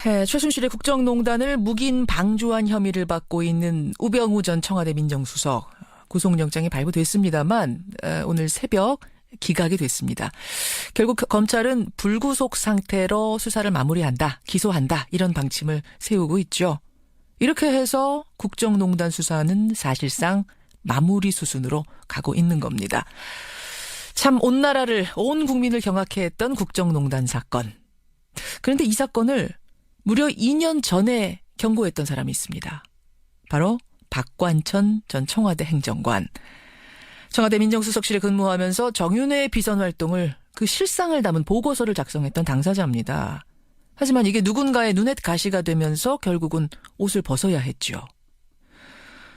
최순실의 국정농단을 묵인 방조한 혐의를 받고 있는 우병우 전 청와대 민정수석 구속영장이 발부됐습니다만 오늘 새벽 기각이 됐습니다. 결국 검찰은 불구속 상태로 수사를 마무리한다, 기소한다 이런 방침을 세우고 있죠. 이렇게 해서 국정농단 수사는 사실상 마무리 수순으로 가고 있는 겁니다. 참 온 나라를, 온 국민을 경악해 했던 국정농단 사건. 그런데 이 사건을 무려 2년 전에 경고했던 사람이 있습니다. 바로 박관천 전 청와대 행정관. 청와대 민정수석실에 근무하면서 정윤회 비선 활동을 그 실상을 담은 보고서를 작성했던 당사자입니다. 하지만 이게 누군가의 눈엣 가시가 되면서 결국은 옷을 벗어야 했죠.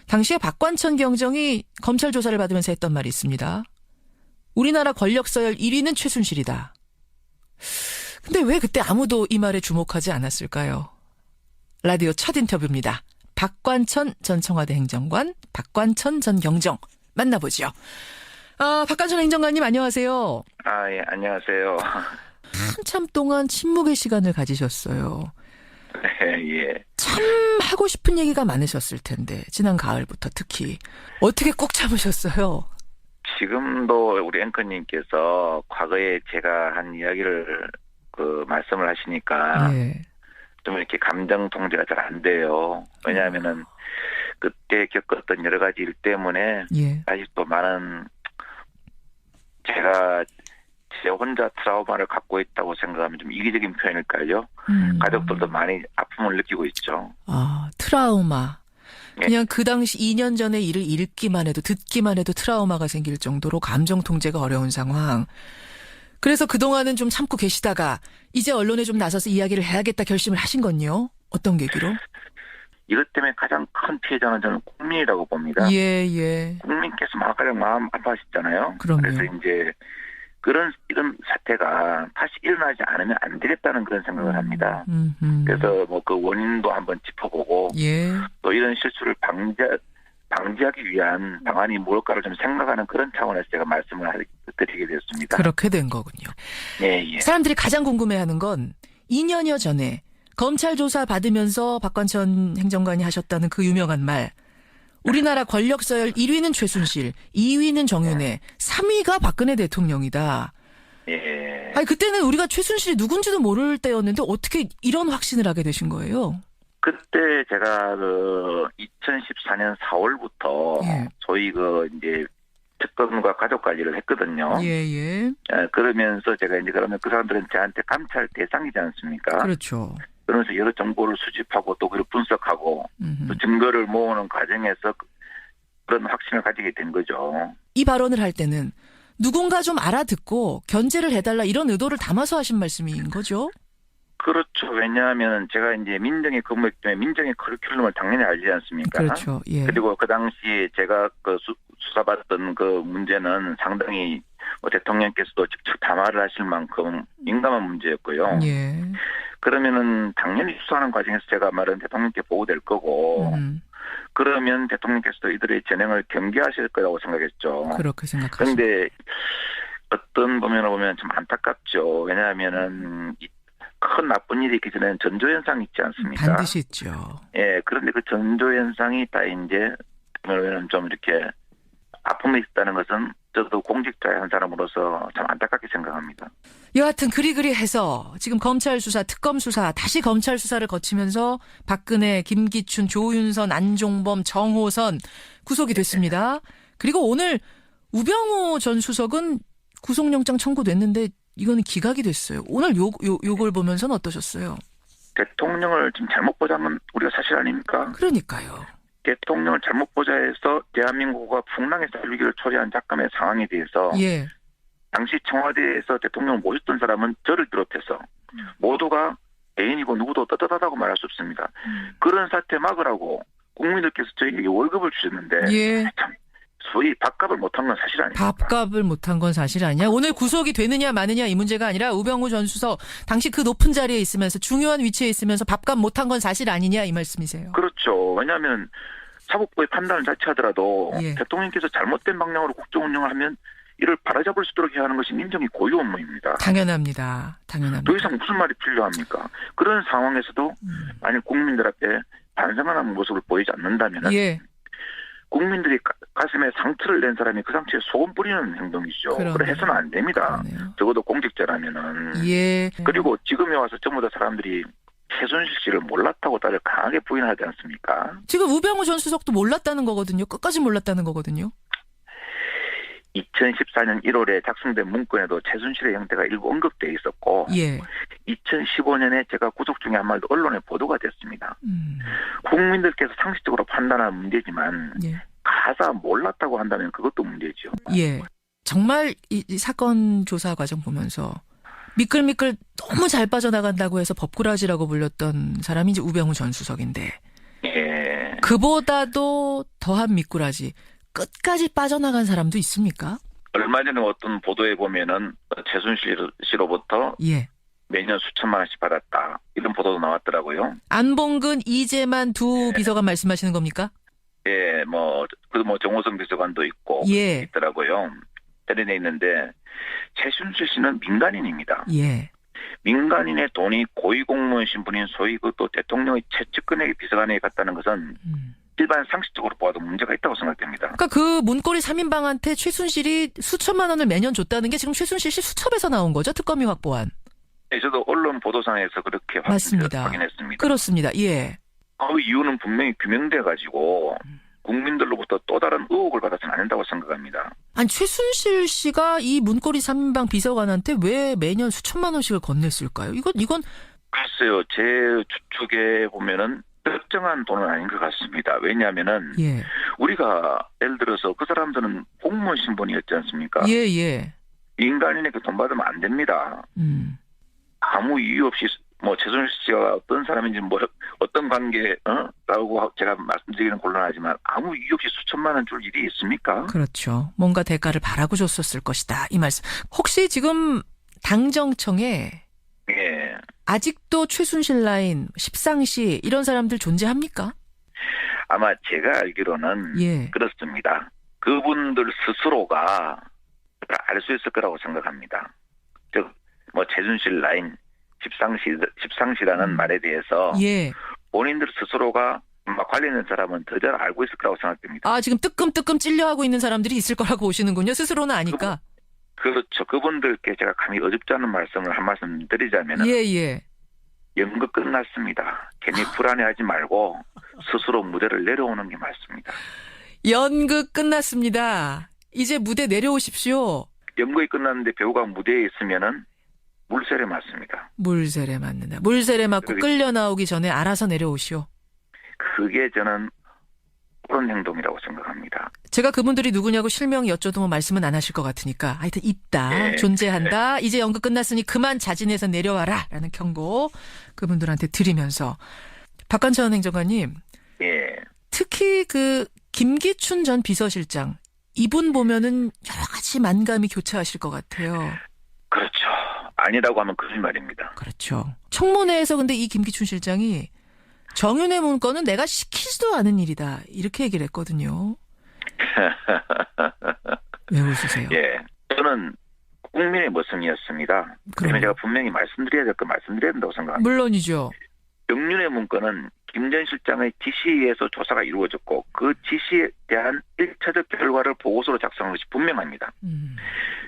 당시에 박관천 경정이 검찰 조사를 받으면서 했던 말이 있습니다. 우리나라 권력 서열 1위는 최순실이다. 근데 왜 그때 아무도 이 말에 주목하지 않았을까요? 라디오 첫 인터뷰입니다. 박관천 전 청와대 행정관, 박관천 전 경정 만나보죠. 박관천 행정관님 안녕하세요. 예, 안녕하세요. 한참 동안 침묵의 시간을 가지셨어요. 네, 예. 참 하고 싶은 얘기가 많으셨을 텐데 지난 가을부터 특히 어떻게 꼭 참으셨어요? 지금도 우리 앵커님께서 과거에 제가 한 이야기를 말씀을 하시니까 예. 좀 이렇게 감정 통제가 잘 안 돼요. 왜냐하면은 그때 겪었던 여러 가지 일 때문에 예. 아직도 많은 제가 제 혼자 트라우마를 갖고 있다고 생각하면 좀 이기적인 표현일까요? 가족들도 많이 아픔을 느끼고 있죠. 트라우마. 예. 그냥 그 당시 2년 전의 일을 읽기만 해도 듣기만 해도 트라우마가 생길 정도로 감정 통제가 어려운 상황. 그래서 그동안은 좀 참고 계시다가 이제 언론에 좀 나서서 이야기를 해야겠다 결심을 하신 건요? 어떤 계기로? 이것 때문에 가장 큰 피해자는 저는 국민이라고 봅니다. 예. 국민께서 가장 마음 아파하셨잖아요. 그럼요. 그래서 이제 이런 사태가 다시 일어나지 않으면 안 되겠다는 그런 생각을 합니다. 그래서 그 원인도 한번 짚어보고 예. 또 이런 실수를 방지하기 위한 방안이 뭘까를 좀 생각하는 그런 차원에서 제가 말씀을 드리게 되었습니다. 그렇게 된 거군요. 예. 사람들이 가장 궁금해하는 건 2년여 전에 검찰 조사 받으면서 박관천 행정관이 하셨다는 그 유명한 말. 우리나라 권력 서열 1위는 최순실, 2위는 정윤회, 3위가 박근혜 대통령이다. 예. 아니 그때는 우리가 최순실이 누군지도 모를 때였는데 어떻게 이런 확신을 하게 되신 거예요? 그때 제가 2014년 4월부터 예. 소위 이제 특검과 가족 관리를 했거든요. 예. 그러면서 제가 이제 그러면 그 사람들은 저한테 감찰 대상이지 않습니까? 그렇죠. 그러면서 여러 정보를 수집하고 또 그걸 분석하고 또 증거를 모으는 과정에서 그런 확신을 가지게 된 거죠. 이 발언을 할 때는 누군가 좀 알아듣고 견제를 해달라 이런 의도를 담아서 하신 말씀인 거죠? 그렇죠. 왜냐하면 제가 이제 민정의 근무했기 때문에 민정의 커리큘럼을 당연히 알지 않습니까? 그렇죠. 예. 그리고 그 당시에 제가 수사받았던 그 문제는 상당히 대통령께서도 직접 담화를 하실 만큼 민감한 문제였고요. 예. 그러면은 당연히 수사하는 과정에서 제가 말은 대통령께 보고될 거고 그러면 대통령께서도 이들의 진행을 경계하실 거라고 생각했죠. 그렇게 생각하시죠. 그런데 어떤 면으로 보면 좀 안타깝죠. 왜냐하면은 큰 나쁜 일이 있기 전에는 전조현상이 있지 않습니까? 반드시 있죠. 예, 그런데 그 전조현상이 다 이제 좀 이렇게 아픔이 있다는 것은 저도 공직자의 한 사람으로서 참 안타깝게 생각합니다. 여하튼 그리해서 지금 검찰 수사, 특검 수사, 다시 검찰 수사를 거치면서 박근혜, 김기춘, 조윤선, 안종범, 정호선 구속이 됐습니다. 그리고 오늘 우병우 전 수석은 구속영장 청구됐는데 이거는 기각이 됐어요. 오늘 요걸 보면서는 어떠셨어요? 대통령을 좀 잘못 보자면 우리가 사실 아닙니까? 그러니까요. 대통령을 잘못 보자 해서 대한민국과 풍랑의 쌀위기를 초래한 작감의 상황에 대해서 예. 당시 청와대에서 대통령을 모셨던 사람은 저를 비롯해서 모두가 애인이고 누구도 떳떳하다고 말할 수 없습니다. 그런 사태 막으라고 국민들께서 저희에게 월급을 주셨는데 예. 참 소위 밥값을 못한 건 사실 아닙니까? 밥값을 못한 건 사실 아니야. 오늘 구속이 되느냐 마느냐 이 문제가 아니라 우병우 전 수석 당시 그 높은 자리에 있으면서 중요한 위치에 있으면서 밥값 못한 건 사실 아니냐 이 말씀이세요. 그렇죠. 왜냐하면 사법부의 판단을 자체하더라도 예. 대통령께서 잘못된 방향으로 국정 운영을 하면 이를 바로잡을 수 있도록 해야 하는 것이 민정의 고유 업무입니다. 당연합니다. 당연합니다. 더 이상 무슨 말이 필요합니까? 그런 상황에서도 만약 국민들 앞에 반성하는 모습을 보이지 않는다면 예. 국민들이 가슴에 상처를 낸 사람이 그 상처에 소금 뿌리는 행동이죠. 그래 해서는 안 됩니다. 그러네요. 적어도 공직자라면은. 예. 그리고 지금에 와서 전부 다 사람들이 최순실 씨를 몰랐다고 다들 강하게 부인하지 않습니까? 지금 우병우 전 수석도 몰랐다는 거거든요. 끝까지 몰랐다는 거거든요. 2014년 1월에 작성된 문건에도 최순실의 형태가 일부 언급되어 있었고 예. 2015년에 제가 구속 중에 한 말도 언론에 보도가 됐습니다. 국민들께서 상식적으로 판단하는 문제지만 예. 가사 몰랐다고 한다면 그것도 문제죠. 예. 정말 이 사건 조사 과정 보면서 미끌미끌 너무 잘 빠져나간다고 해서 법꾸라지라고 불렸던 사람이 이제 우병우 전 수석인데 예. 그보다도 더한 미꾸라지 끝까지 빠져나간 사람도 있습니까? 얼마 전에 어떤 보도에 보면은 최순실 씨로부터 예. 매년 수천만 원씩 받았다. 이런 보도도 나왔더라고요. 안봉근, 이재만 두 비서관 말씀하시는 겁니까? 예, 정호성 비서관도 있고 예. 있더라고요. 대련에 있는데 최순실 씨는 민간인입니다. 예. 민간인의 돈이 고위공무원 신분인 소위 그또 대통령의 최측근에게 비서관에게 갔다는 것은 일반 상식적으로 보아도 문제가 있다고 생각됩니다. 그러니까 그 문고리 3인방한테 최순실이 수천만 원을 매년 줬다는 게 지금 최순실 씨 수첩에서 나온 거죠? 특검이 확보한. 네, 저도 언론 보도상에서 그렇게 맞습니다. 확인했습니다. 그렇습니다. 예. 그 이유는 분명히 규명돼 가지고 국민들로부터 또 다른 의혹을 받아서는 안 된다고 생각합니다. 아니 최순실 씨가 이 문고리 3인방 비서관한테 왜 매년 수천만 원씩을 건넸을까요? 이건 글쎄요. 제 추측에 보면은 특정한 돈은 아닌 것 같습니다. 왜냐하면은 예. 우리가 예를 들어서 그 사람들은 공무원 신분이었지 않습니까? 예. 민간인에게 돈 받으면 안 됩니다. 아무 이유 없이 최순실 씨가 어떤 사람인지 어떤 관계라고 제가 말씀드리기는 곤란하지만 아무 이유 없이 수천만 원 줄 일이 있습니까? 그렇죠. 뭔가 대가를 바라고 줬었을 것이다. 이 말씀. 혹시 지금 당정청에 예. 아직도 최순실 라인, 십상시 이런 사람들 존재합니까? 아마 제가 알기로는 예. 그렇습니다. 그분들 스스로가 알 수 있을 거라고 생각합니다. 즉, 최순실 라인, 십상시라는 말에 대해서 예. 본인들 스스로가 관련된 사람은 더 잘 알고 있을 거라고 생각됩니다. 아, 지금 뜨끔뜨끔 찔려하고 있는 사람들이 있을 거라고 보시는군요. 스스로는 아니까. 그렇죠. 그분들께 제가 감히 어줍지 않은 말씀을 한 말씀 드리자면 예. 연극 끝났습니다. 괜히 불안해하지 말고 스스로 무대를 내려오는 게 맞습니다. 연극 끝났습니다. 이제 무대 내려오십시오. 연극이 끝났는데 배우가 무대에 있으면은 물세례 맞습니다. 물세례 맞는다. 물세례 맞고 끌려 나오기 전에 알아서 내려오시오. 그게 저는 옳은 행동이라고 생각합니다. 제가 그분들이 누구냐고 실명 여쭤도 말씀은 안 하실 것 같으니까 하여튼 있다. 예. 존재한다. 이제 연극 끝났으니 그만 자진해서 내려와라. 라는 경고 그분들한테 드리면서 박관천 행정관님. 예. 특히 그 김기춘 전 비서실장 이분 보면은 여러 가지 만감이 교차하실 것 같아요. 그렇죠. 아니라고 하면 거짓말입니다. 그렇죠. 청문회에서 근데 이 김기춘 실장이 정윤회 문건은 내가 시키지도 않은 일이다. 이렇게 얘기를 했거든요. 왜 웃으세요? 예. 저는 국민의 모성이었습니다. 그러면 제가 분명히 말씀드려야 될 거 말씀드려야 된다고 생각합니다. 물론이죠. 정윤회 문건은 김 전 실장의 지시에 의해서 조사가 이루어졌고 그 지시에 대한 1차적 결과를 보고서로 작성한 것이 분명합니다.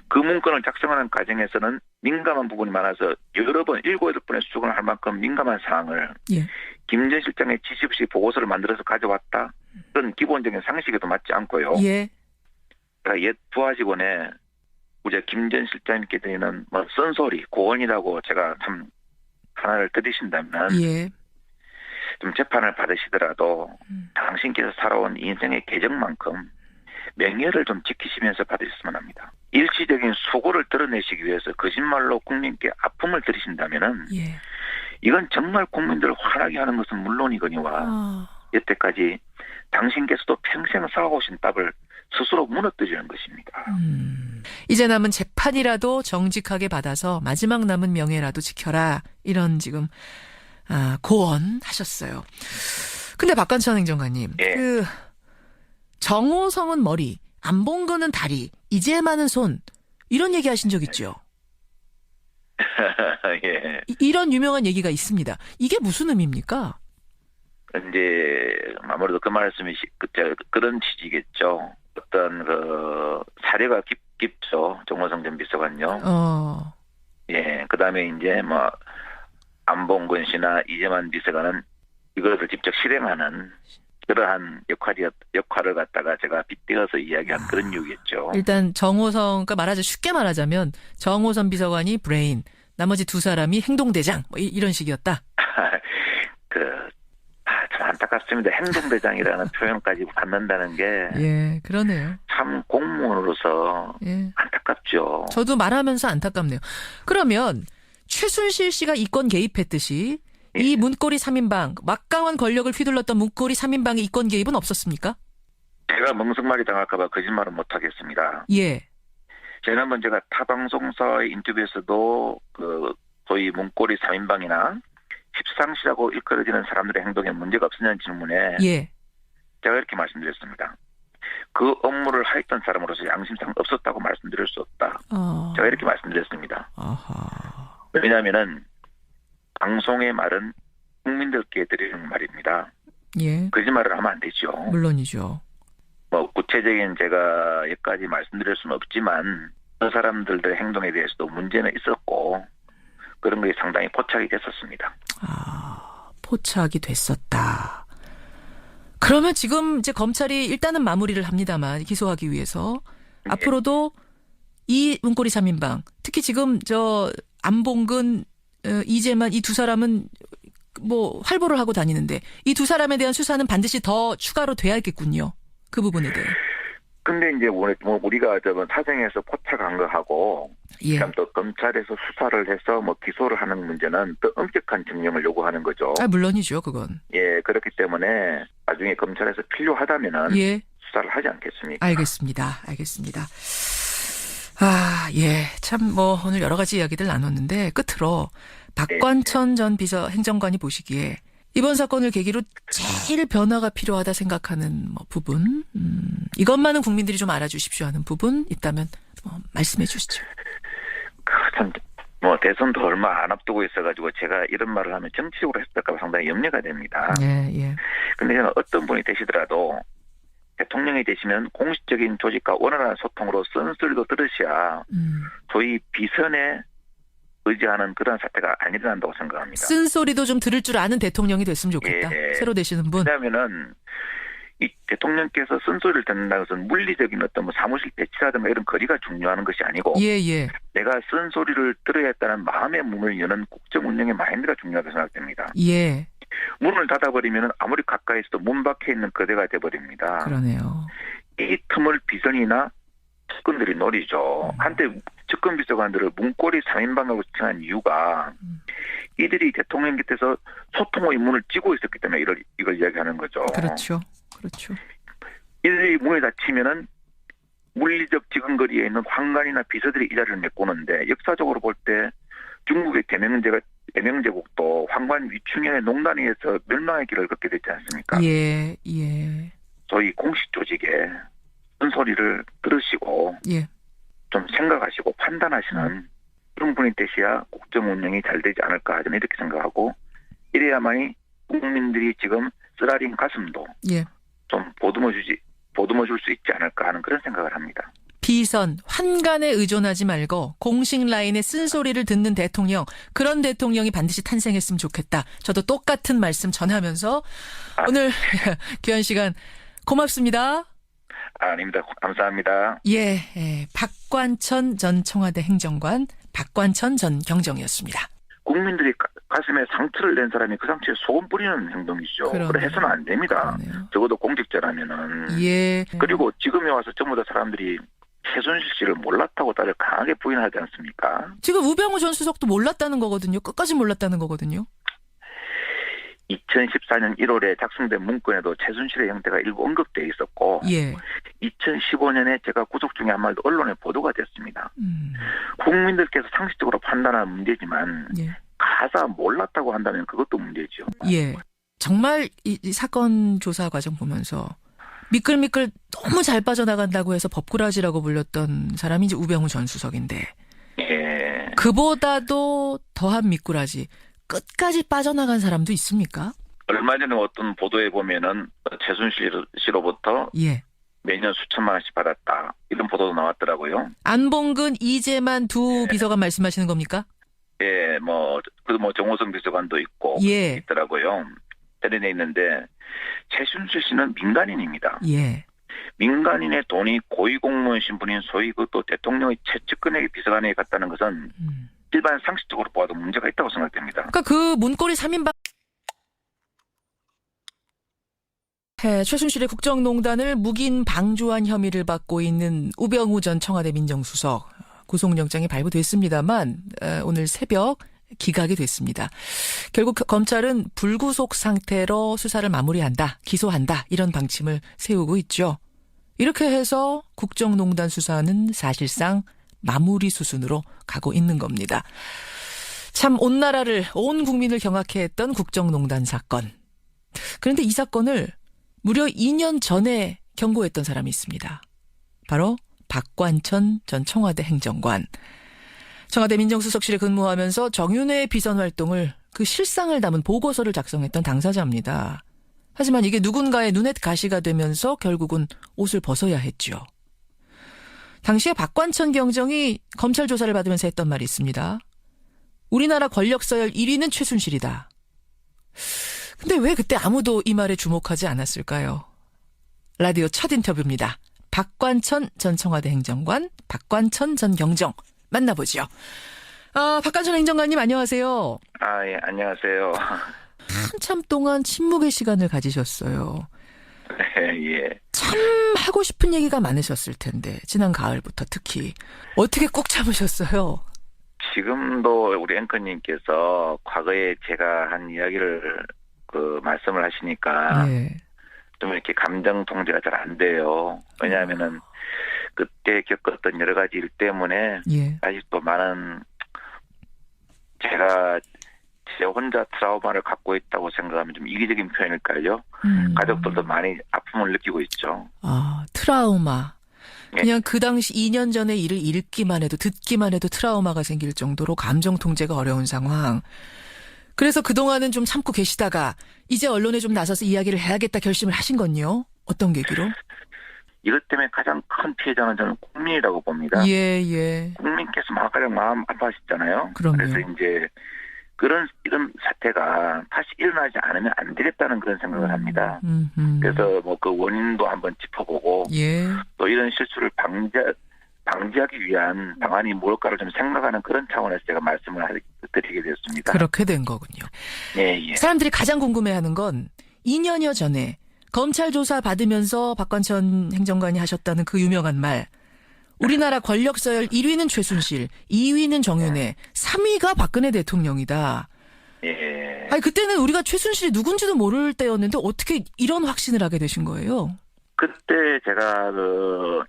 그 문건을 작성하는 과정에서는 민감한 부분이 많아서 여러 번 7, 8번의 수정을 할 만큼 민감한 사항을 예. 김 전 실장의 지시 없이 보고서를 만들어서 가져왔다. 그런 기본적인 상식에도 맞지 않고요. 예. 옛 부하 직원의 우리 김 전 실장님께 드리는 쓴소리, 고언이라고 제가 참 하나를 들으신다면 예. 좀 재판을 받으시더라도 당신께서 살아온 인생의 계정만큼 명예를 좀 지키시면서 받으셨으면 합니다. 일시적인 수고를 드러내시기 위해서 거짓말로 국민께 아픔을 들이신다면은 예. 이건 정말 국민들을 화나게 하는 것은 물론이거니와 여태까지 당신께서도 평생 쌓아오신 답을 스스로 무너뜨리는 것입니다. 이제 남은 재판이라도 정직하게 받아서 마지막 남은 명예라도 지켜라. 이런 지금 고언하셨어요. 근데 박관천 행정관님, 예. 그 정호성은 머리, 안 본 거는 다리, 이제만은 손 이런 얘기 하신 적 있죠? 예. 이런 유명한 얘기가 있습니다. 이게 무슨 의미입니까? 이제 아무래도 그 말씀이 그런 취지겠죠. 어떤 그 사례가 깊죠. 정호성 전 비서관요. 예. 그다음에 이제 뭐 안봉근 씨나 이재만 비서관은 이것을 직접 실행하는 그러한 역할을 갖다가 제가 빗대어서 이야기한 그런 이유겠죠. 일단 그러니까 쉽게 말하자면 정호선 비서관이 브레인, 나머지 두 사람이 행동대장 뭐 이런 식이었다. 참 안타깝습니다. 행동대장이라는 표현까지 받는다는 게 예, 그러네요. 참 공무원으로서 예. 안타깝죠. 저도 말하면서 안타깝네요. 그러면 최순실 씨가 이권 개입했듯이 이 문고리 3인방, 막강한 권력을 휘둘렀던 문고리 3인방의 이권 개입은 없었습니까? 제가 멍석말이 당할까 봐 거짓말은 못하겠습니다. 예. 지난번 제가 타방송사의 인터뷰에서도 소위 문고리 3인방이나 십상시라고 일컬어지는 사람들의 행동에 문제가 없느냐는 질문에 예. 제가 이렇게 말씀드렸습니다. 그 업무를 하였던 사람으로서 양심상 없었다고 말씀드릴 수 없다. 제가 이렇게 말씀드렸습니다. 아하. 왜냐하면은 방송의 말은 국민들께 드리는 말입니다. 예. 거짓말을 하면 안 되죠. 물론이죠. 뭐 구체적인 제가 여기까지 말씀드릴 수는 없지만 그 사람들의 행동에 대해서도 문제는 있었고 그런 것이 상당히 포착이 됐었습니다. 포착이 됐었다. 그러면 지금 이제 검찰이 일단은 마무리를 합니다만 기소하기 위해서 앞으로도 이 문고리 3인방 특히 지금 안봉근 이재만 이 두 사람은 뭐 활보를 하고 다니는데 이 두 사람에 대한 수사는 반드시 더 추가로 돼야겠군요. 그 부분에 대해. 근데 이제 우리가 사정에서 포착한 거하고 예. 그다음 또 검찰에서 수사를 해서 뭐 기소를 하는 문제는 더 엄격한 증명을 요구하는 거죠. 물론이죠, 그건. 예, 그렇기 때문에 나중에 검찰에서 필요하다면은 예. 수사를 하지 않겠습니까? 알겠습니다. 예. 참 오늘 여러 가지 이야기들 나눴는데 끝으로 박관천 전 행정관이 보시기에 이번 사건을 계기로 제일 변화가 필요하다 생각하는 부분, 이것만은 국민들이 좀 알아주십시오 하는 부분 있다면 말씀해 주시죠. 참, 대선도 얼마 안 앞두고 있어가지고 제가 이런 말을 하면 정치적으로 했을까 상당히 염려가 됩니다. 예. 근데 저는 어떤 분이 되시더라도 대통령이 되시면 공식적인 조직과 원활한 소통으로 쓴소리도 들으셔야 소위 비선에 의지하는 그런 사태가 안 일어난다고 생각합니다. 쓴소리도 좀 들을 줄 아는 대통령이 됐으면 좋겠다. 예. 새로 되시는 분. 왜냐하면은 이 대통령께서 쓴소리를 듣는다는 것은 물리적인 어떤 사무실 배치라든가 이런 거리가 중요한 것이 아니고 예. 내가 쓴소리를 들어야겠다는 마음의 문을 여는 국정 운영의 마인드가 중요하다고 생각됩니다. 예. 문을 닫아버리면 아무리 가까이 있어도 문 밖에 있는 거대가 돼버립니다. 그러네요. 이 틈을 비선이나 측근들이 노리죠. 한때 측근 비서관들을 문고리 3인방하고 지칭한 이유가 이들이 대통령 곁에서 소통의 문을 찌고 있었기 때문에 이걸 이야기하는 거죠. 그렇죠. 이들이 문을 닫히면은 물리적 지근거리에 있는 황관이나 비서들이 이 자리를 메꾸는데 역사적으로 볼 때 중국의 대명제국도 황관 위충현의 농단에 의해서 멸망의 길을 걷게 됐지 않습니까? 예. 소위 공식 조직에 쓴소리를 들으시고 좀 생각하시고 판단하시는 그런 분이 되셔야 국정 운영이 잘 되지 않을까 저는 이렇게 생각하고 이래야만이 국민들이 지금 쓰라린 가슴도 좀 보듬어 줄 수 있지 않을까 하는 그런 생각을 합니다. 비선, 환관에 의존하지 말고 공식 라인의 쓴소리를 듣는 대통령, 그런 대통령이 반드시 탄생했으면 좋겠다. 저도 똑같은 말씀 전하면서 오늘 귀한 시간 고맙습니다. 아닙니다. 감사합니다. 예, 박관천 전 청와대 행정관, 박관천 전 경정이었습니다. 국민들이 가슴에 상처를 낸 사람이 그 상처에 소금 뿌리는 행동이죠. 그래 해서는 안 됩니다. 그러네요. 적어도 공직자라면은. 예. 그리고 지금에 와서 전부 다 사람들이 최순실 씨를 몰랐다고 다들 강하게 부인하지 않습니까? 지금 우병우 전 수석도 몰랐다는 거거든요. 끝까지 몰랐다는 거거든요. 2014년 1월에 작성된 문건에도 최순실의 형태가 일부 언급되어 있었고 2015년에 제가 구속 중에 한 말도 언론에 보도가 됐습니다. 국민들께서 상식적으로 판단하는 문제지만 가사 몰랐다고 한다면 그것도 문제죠. 정말 이 사건 조사 과정 보면서 미끌미끌 너무 잘 빠져나간다고 해서 법꾸라지라고 불렸던 사람이 이제 우병우 전 수석인데 예. 그보다도 더한 미꾸라지 끝까지 빠져나간 사람도 있습니까? 얼마 전에 어떤 보도에 보면은 최순실 씨로부터 예. 매년 수천만 원씩 받았다. 이런 보도도 나왔더라고요. 안봉근, 이재만 두 비서관 말씀하시는 겁니까? 예, 정호성 비서관도 있고 예. 있더라고요. 대련에 있는데 최순실 씨는 민간인입니다. 예. 민간인의 돈이 고위공무원 신분인 소위 또 대통령의 최측근에게 비서관에게 갔다는 것은 일반 상식적으로 보아도 문제가 있다고 생각됩니다. 그러니까 그 문고리 3인방 최순실의 국정농단을 묵인 방조한 혐의를 받고 있는 우병우 전 청와대 민정수석 구속영장이 발부됐습니다만 오늘 새벽 기각이 됐습니다. 결국 검찰은 불구속 상태로 수사를 마무리한다, 기소한다 이런 방침을 세우고 있죠. 이렇게 해서 국정농단 수사는 사실상 마무리 수순으로 가고 있는 겁니다. 참 온 나라를, 온 국민을 경악해 했던 국정농단 사건. 그런데 이 사건을 무려 2년 전에 경고했던 사람이 있습니다. 바로 박관천 전 청와대 행정관. 청와대 민정수석실에 근무하면서 정윤회 비선 활동을 그 실상을 담은 보고서를 작성했던 당사자입니다. 하지만 이게 누군가의 눈엣 가시가 되면서 결국은 옷을 벗어야 했죠. 당시에 박관천 경정이 검찰 조사를 받으면서 했던 말이 있습니다. 우리나라 권력 서열 1위는 최순실이다. 근데 왜 그때 아무도 이 말에 주목하지 않았을까요? 라디오 첫 인터뷰입니다. 박관천 전 청와대 행정관, 박관천 전 경정 만나보죠. 박관천 행정관님 안녕하세요. 예, 안녕하세요. 한참 동안 침묵의 시간을 가지셨어요. 예. 참 하고 싶은 얘기가 많으셨을 텐데 지난 가을부터 특히 어떻게 꼭 참으셨어요? 지금도 우리 앵커님께서 과거에 제가 한 이야기를 말씀을 하시니까 예. 좀 이렇게 감정 통제가 잘 안 돼요. 왜냐하면은 그때 겪었던 여러 가지 일 때문에 예. 아직도 많은 제가 제 혼자 트라우마를 갖고 있다고 생각하면 좀 이기적인 표현일까요? 가족들도 많이 아픔을 느끼고 있죠. 트라우마. 예. 그냥 그 당시 2년 전에 일을 읽기만 해도 듣기만 해도 트라우마가 생길 정도로 감정 통제가 어려운 상황. 그래서 그동안은 좀 참고 계시다가 이제 언론에 좀 나서서 이야기를 해야겠다 결심을 하신 건요? 어떤 계기로? 이것 때문에 가장 큰 피해자는 저는 국민이라고 봅니다. 예. 국민께서 가장 마음 아파하셨잖아요. 그럼요. 그래서 이제 이런 사태가 다시 일어나지 않으면 안 되겠다는 그런 생각을 합니다. 그래서 그 원인도 한번 짚어보고 예. 또 이런 실수를 방지하기 위한 방안이 뭘까를 좀 생각하는 그런 차원에서 제가 말씀을 드리게 됐습니다. 그렇게 된 거군요. 예. 사람들이 가장 궁금해하는 건 2년여 전에 검찰 조사 받으면서 박관천 행정관이 하셨다는 그 유명한 말. 우리나라 권력 서열 1위는 최순실, 2위는 정윤회, 3위가 박근혜 대통령이다. 예. 아니 그때는 우리가 최순실이 누군지도 모를 때였는데 어떻게 이런 확신을 하게 되신 거예요? 그때 제가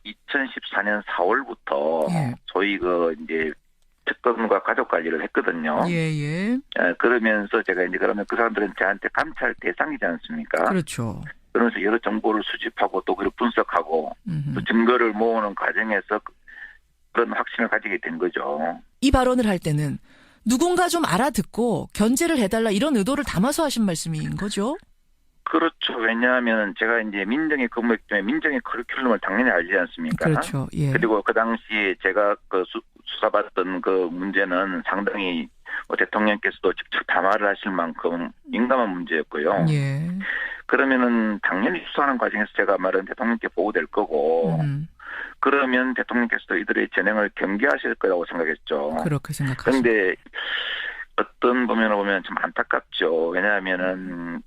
2014년 4월부터 예. 소위 이제 특검과 가족 관리를 했거든요. 예. 그러면서 제가 이제 그러면 그 사람들은 저한테 감찰 대상이지 않습니까? 그렇죠. 그러면서 여러 정보를 수집하고 또 그걸 분석하고 또 증거를 모으는 과정에서 그런 확신을 가지게 된 거죠. 이 발언을 할 때는 누군가 좀 알아듣고 견제를 해달라 이런 의도를 담아서 하신 말씀인 거죠? 그렇죠. 왜냐하면 제가 이제 민정의 근무했기 때문에 민정의 커리큘럼을 당연히 알지 않습니까? 그렇죠. 예. 그리고 그 당시에 제가 수사받던 그 문제는 상당히 대통령께서도 직접 담화를 하실 만큼 민감한 문제였고요. 예. 그러면은 당연히 수사하는 과정에서 제가 말은 대통령께 보고될 거고 그러면 대통령께서도 이들의 진행을 경계하실 거라고 생각했죠. 그렇게 생각하시죠. 그런데 어떤 부면을 보면 좀 안타깝죠. 왜냐하면은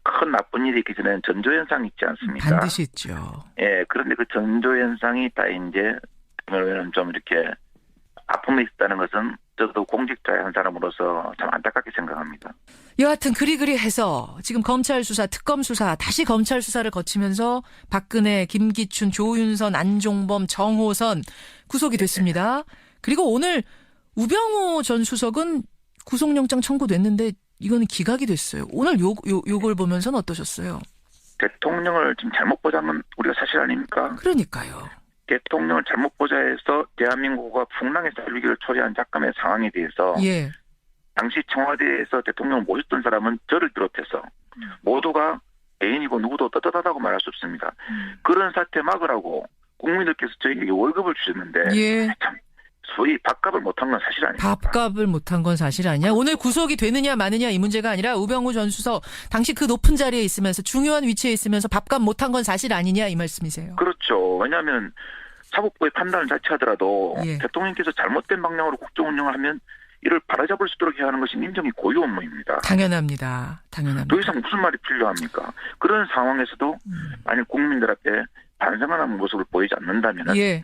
큰 나쁜 일이 있기 전에는 전조현상이 있지 않습니까? 반드시 있죠. 예, 그런데 그 전조현상이 다 이제 좀 이렇게 아픔이 있다는 것은 저도 공직자의 한 사람으로서 참 안타깝게 생각합니다. 여하튼 그리 해서 지금 검찰 수사, 특검 수사, 다시 검찰 수사를 거치면서 박근혜, 김기춘, 조윤선, 안종범, 정호선 구속이 됐습니다. 그리고 오늘 우병우 전 수석은 구속영장 청구됐는데 이거는 기각이 됐어요. 오늘 요걸 보면서는 어떠셨어요? 대통령을 지금 잘못 보자는 건 우리가 사실 아닙니까? 그러니까요. 대통령을 잘못 보자해서 대한민국과 풍랑의 쌀위기를 초래한 잠깐의 상황에 대해서 예. 당시 청와대에서 대통령을 모셨던 사람은 저를 비롯해서 모두가 애인이고 누구도 떳떳하다고 말할 수 없습니다. 그런 사태 막으라고 국민들께서 저희에게 월급을 주셨는데 예. 참 소위 밥값을 못한 건 사실 아닙니까? 밥값을 못한 건 사실 아니야. 오늘 구속이 되느냐 마느냐 이 문제가 아니라 우병우 전 수석 당시 그 높은 자리에 있으면서 중요한 위치에 있으면서 밥값 못한 건 사실 아니냐 이 말씀이세요. 그렇죠. 왜냐하면 사법부의 판단을 자체하더라도 예. 대통령께서 잘못된 방향으로 국정 운영을 하면 이를 바로잡을 수 있도록 해야 하는 것이 민정의 고유 업무입니다. 당연합니다. 당연합니다. 더 이상 무슨 말이 필요합니까? 그런 상황에서도 만약 국민들 앞에 반성하는 모습을 보이지 않는다면 예.